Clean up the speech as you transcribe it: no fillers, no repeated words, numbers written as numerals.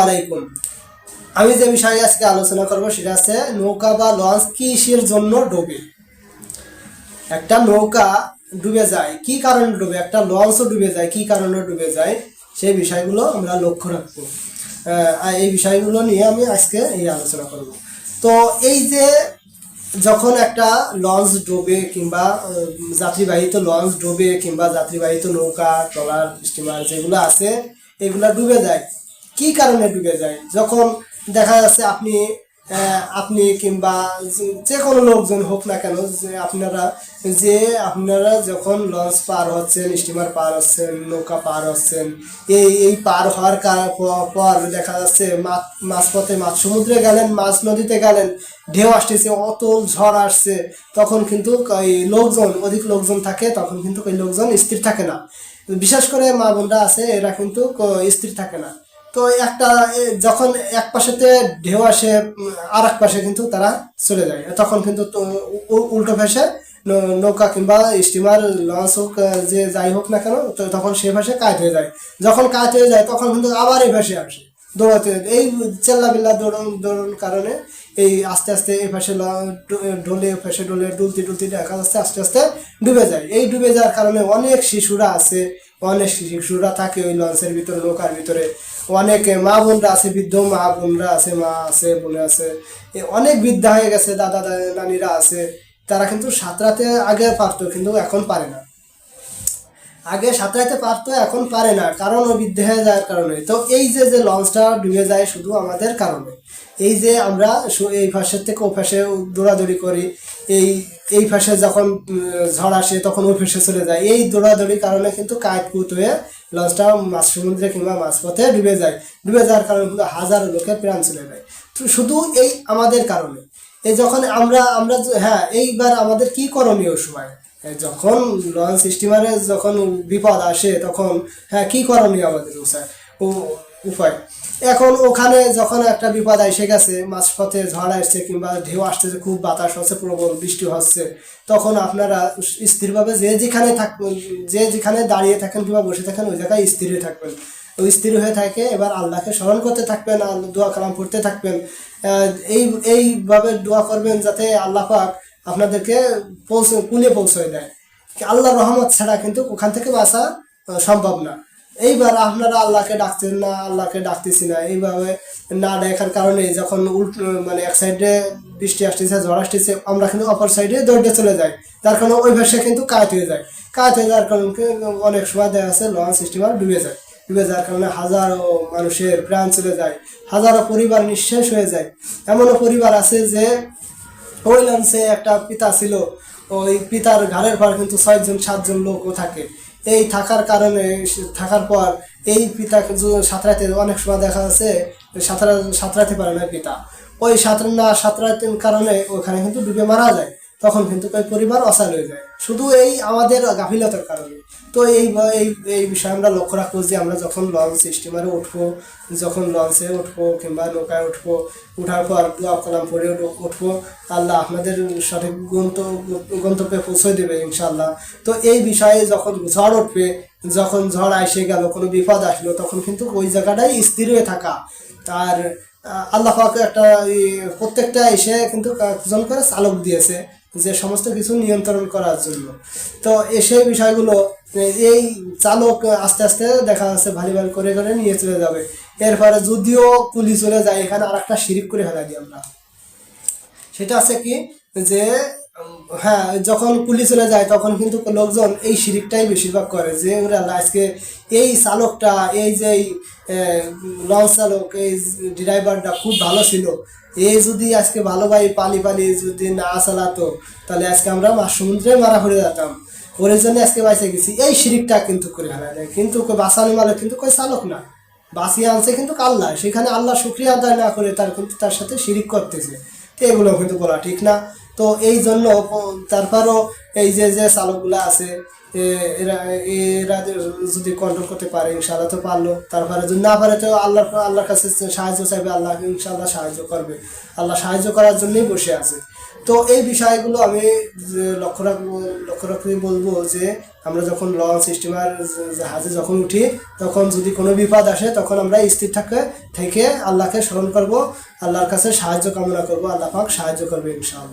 আলাইকুম। আমি যে বিষয়ে আজকে আলোচনা করব সেটা আছে নৌকা বা লঞ্চ কিসের জন্য ডোবে। একটা নৌকা ডুবে যায় কি কারণে ডুবে, একটা লঞ্চও ডুবে যায় কি কারণে ডুবে যায়, সেই বিষয়গুলো আমরা লক্ষ্য রাখবো। এই বিষয়গুলো নিয়ে আমি আজকে এই আলোচনা করব। তো এই যে যখন একটা লঞ্চ ডোবে কিংবা যাত্রীবাহিত লঞ্চ ডোবে কিংবা যাত্রীবাহিত নৌকা ট্রলার স্টিমার যেগুলো আছে এগুলা ডুবে যায় কি কারণে ডুবে যায়। যখন দেখা যাচ্ছে আপনি কিংবা যে কোনো লোকজন হোক না কেন, আপনারা যখন লঞ্চ পার হচ্ছেন, স্টিমার পার হচ্ছেন, নৌকা পার হচ্ছেন, এই পার হওয়ার পর দেখা যাচ্ছে মাঝপথে মাঝ সমুদ্রে গেলেন, মাঝ নদীতে গেলেন, ঢেউ আসতেছে, অতল ঝড় আসছে, তখন কিন্তু ওই অধিক লোকজন থাকে, তখন কিন্তু ওই লোকজন স্থির থাকে না। বিশেষ করে মা বোনরা আছে এরা কিন্তু স্থির থাকে না। তো যখন এক পাশেতে ঢেউ আসে আর এক পাশে কিন্তু তারা চলে যায়, তখন কিন্তু উল্টো ভেসে নৌকা কিংবা স্টিমার লঞ্চ হোক যে যাই হোক না কেন, তো তখন সে ভাষে কাজ হয়ে যায়। যখন কাজ হয়ে যায় তখন কিন্তু আবার এই ভাষে আসে দৌড়াতে, এই চেল্লাবিল্লা দৌড়ন কারণে এই আস্তে আস্তে এই পাশে ঢলে পাশে ঢলে ডুলতে ডুলতে দেখা যাচ্ছে আস্তে আস্তে ডুবে যায়। এই ডুবে যাওয়ার কারণে অনেক শিশুরা থাকে ওই লঞ্চের ভিতরে, নৌকার ভিতরে অনেক মা বোনরা আছে, বৃদ্ধ মা বোনরা আছে, মা আছে, বোনে আছে, অনেক বৃদ্ধা হয়ে গেছে, দাদা নানিরা আছে। তারা কিন্তু সাঁতরাতে আগে পারতো কিন্তু এখন পারে না, আগে সাঁতরাইতে পারতো এখন পারে না, কারণ ও বৃদ্ধ হয়ে যাওয়ার কারণে। তো এই যে লঞ্চটা ডুবে যায় শুধু আমাদের কারণে, এই যে আমরা এই ফাঁসের থেকে ও ফাঁসে দৌড়াদৌড়ি করি, এই ফাঁসে যখন ঝড় আসে তখন ওই ফাঁসে চলে যায়, এই দৌড়াদৌড়ির কারণে কিন্তু কায়কুত হয়ে লঞ্চটা মাঝ সমুদ্রে কিংবা মাঝপথে ডুবে যায়। ডুবে যাওয়ার কারণে কিন্তু হাজারো লোকের প্রাণ চলে যায় শুধু এই আমাদের কারণে। এই যখন আমরা আমরা হ্যাঁ, এইবার আমাদের কি করণীয় সময়, যখন লঞ্চ স্টিমারে যখন বিপদ আসে তখন হ্যাঁ কি করণীয় আমাদের উপায়। এখন ওখানে যখন একটা বিপদ এসে গেছে, মাঝপথে ঝড় আসছে কিংবা ঢেউ আসতেছে, খুব বাতাস হচ্ছে, প্রবল বৃষ্টি হচ্ছে, তখন আপনারা স্থিরভাবে যে যেখানে দাঁড়িয়ে থাকেন কিংবা বসে থাকেন ওই জায়গায় স্থির হয়ে থাকবেন। ওই স্থির হয়ে থাকে এবার আল্লাহকে স্মরণ করতে থাকবেন, দোয়া কালাম পড়তে থাকবেন। এইভাবে দোয়া করবেন যাতে আল্লাহ পাক আপনাদেরকে কুলে পৌঁছায় দেয়। আল্লাহর রহমত ছাড়া কিন্তু ওখান থেকে বাঁচা সম্ভব না। এইবার আপনারা আল্লাহকে ডাকছেন না, আল্লাহকে ডাকতেছি না, এইভাবে না দেখার কারণে যখন মানে এক সাইডে বৃষ্টি আসতেছে, ঝড় আসতেছে, আমরা কিন্তু অপর সাইডে দৌড়ে চলে যাই, তার কারণে ওই ভাষায় কিন্তু কাজ হয়ে যায়। কাজ হয়ে যাওয়ার কারণে অনেক সময় দেখা যাচ্ছে লঞ্চ স্টিমার ডুবে যায়। ডুবে যাওয়ার কারণে হাজারো মানুষের প্রাণ চলে যায়, হাজারো পরিবার নিঃশেষ হয়ে যায়। এমনও পরিবার আছে যে ওই লঞ্চে একটা পিতা ছিল, ওই পিতার ঘাড়ের পর কিন্তু 6-7 লোকও থাকে। এই থাকার পর এই পিতাকে সাঁতরাইতে অনেক সময় দেখা যাচ্ছে সাঁতরাইতে পারে না পিতা, ওই সাঁতরাইতে কারণে ওখানে কিন্তু ডুবে মারা যায়। তখন কিন্তু ওই পরিবার অচল হয়ে যায় শুধু এই আমাদের গাফিলতার কারণে। তো এই বিষয়ে আমরা লক্ষ্য রাখবো যে আমরা যখন লঞ্চ স্টিমারে উঠবো, যখন লঞ্চে উঠবো কিংবা নৌকায় উঠবো, উঠার পর দোয়া কালাম পড়ে উঠবো, আল্লাহ আপনাদের সঠিক গন্তব্যে পৌঁছে দেবে ইনশাআল্লাহ। তো এই বিষয়ে যখন ঝড় উঠবে, যখন ঝড় এসে গেল, কোনো বিপদ আসলো, তখন কিন্তু ওই জায়গাটাই স্থির হয়ে থাকা। আর আল্লাহ পাক প্রত্যেকটা এসে কিন্তু একজন করে চালক দিয়েছে যে সমস্ত কিছু নিয়ন্ত্রণ করার জন্য। তো সেই বিষয়গুলো এই চালক আস্তে আস্তে দেখা যাচ্ছে ভারী করে করে নিয়ে চলে যাবে। এরপরে যদিও কুলি চলে যায়, এখানে আর একটা শিরিক করে ফেলা দিই আমরা। সেটা আছে কি যে হ্যাঁ, যখন পুলিশ চলে যায় তখন কিন্তু লোকজন এই শিরিকটাই বেশিরভাগ করে যে ওরা আজকে এই চালকটা, এই যে লঞ্চ চালক, এই ড্রাইভারটা খুব ভালো ছিল, এই যদি আজকে ভালো ভাই পালি যদি না চালাতো তাহলে আজকে আমরা মাছ সমুদ্রে মারা পড়ে যেতাম, ওর জন্য আজকে বাইসে গেছি, এই শিরিকটা কিন্তু করে ফেলা যায়। কিন্তু বাঁচানো মালিক কিন্তু কই চালক না, বাঁচিয়ে আনছে কিন্তু আল্লাহ, সেখানে আল্লাহ শুকরিয়া আদায় না করে তার সাথে শিরিক করতেছে। এগুলো কিন্তু বলা ঠিক না। তো এই জন্য তারপরও এই যে চালকগুলো আছে এরা যদি কন্ট্রোল করতে পারে ইনশাআল্লাহ তো পারলো, তারপরে যদি না পারে তো আল্লাহর কাছে সাহায্য চাইবে, আল্লাহ ইনশাআল্লাহ সাহায্য করবে। আল্লাহ সাহায্য করার জন্যই বসে আছে। তো এই বিষয়গুলো আমি লক্ষ্য রাখতে বলবো যে আমরা যখন লঞ্চ স্টিমার জাহাজে যখন উঠি, তখন যদি কোনো বিপদ আসে তখন আমরা স্থির থেকে আল্লাহকে স্মরণ করব, আল্লাহর কাছে সাহায্য কামনা করব, আল্লাহ পাক সাহায্য করবে ইনশাআল্লাহ।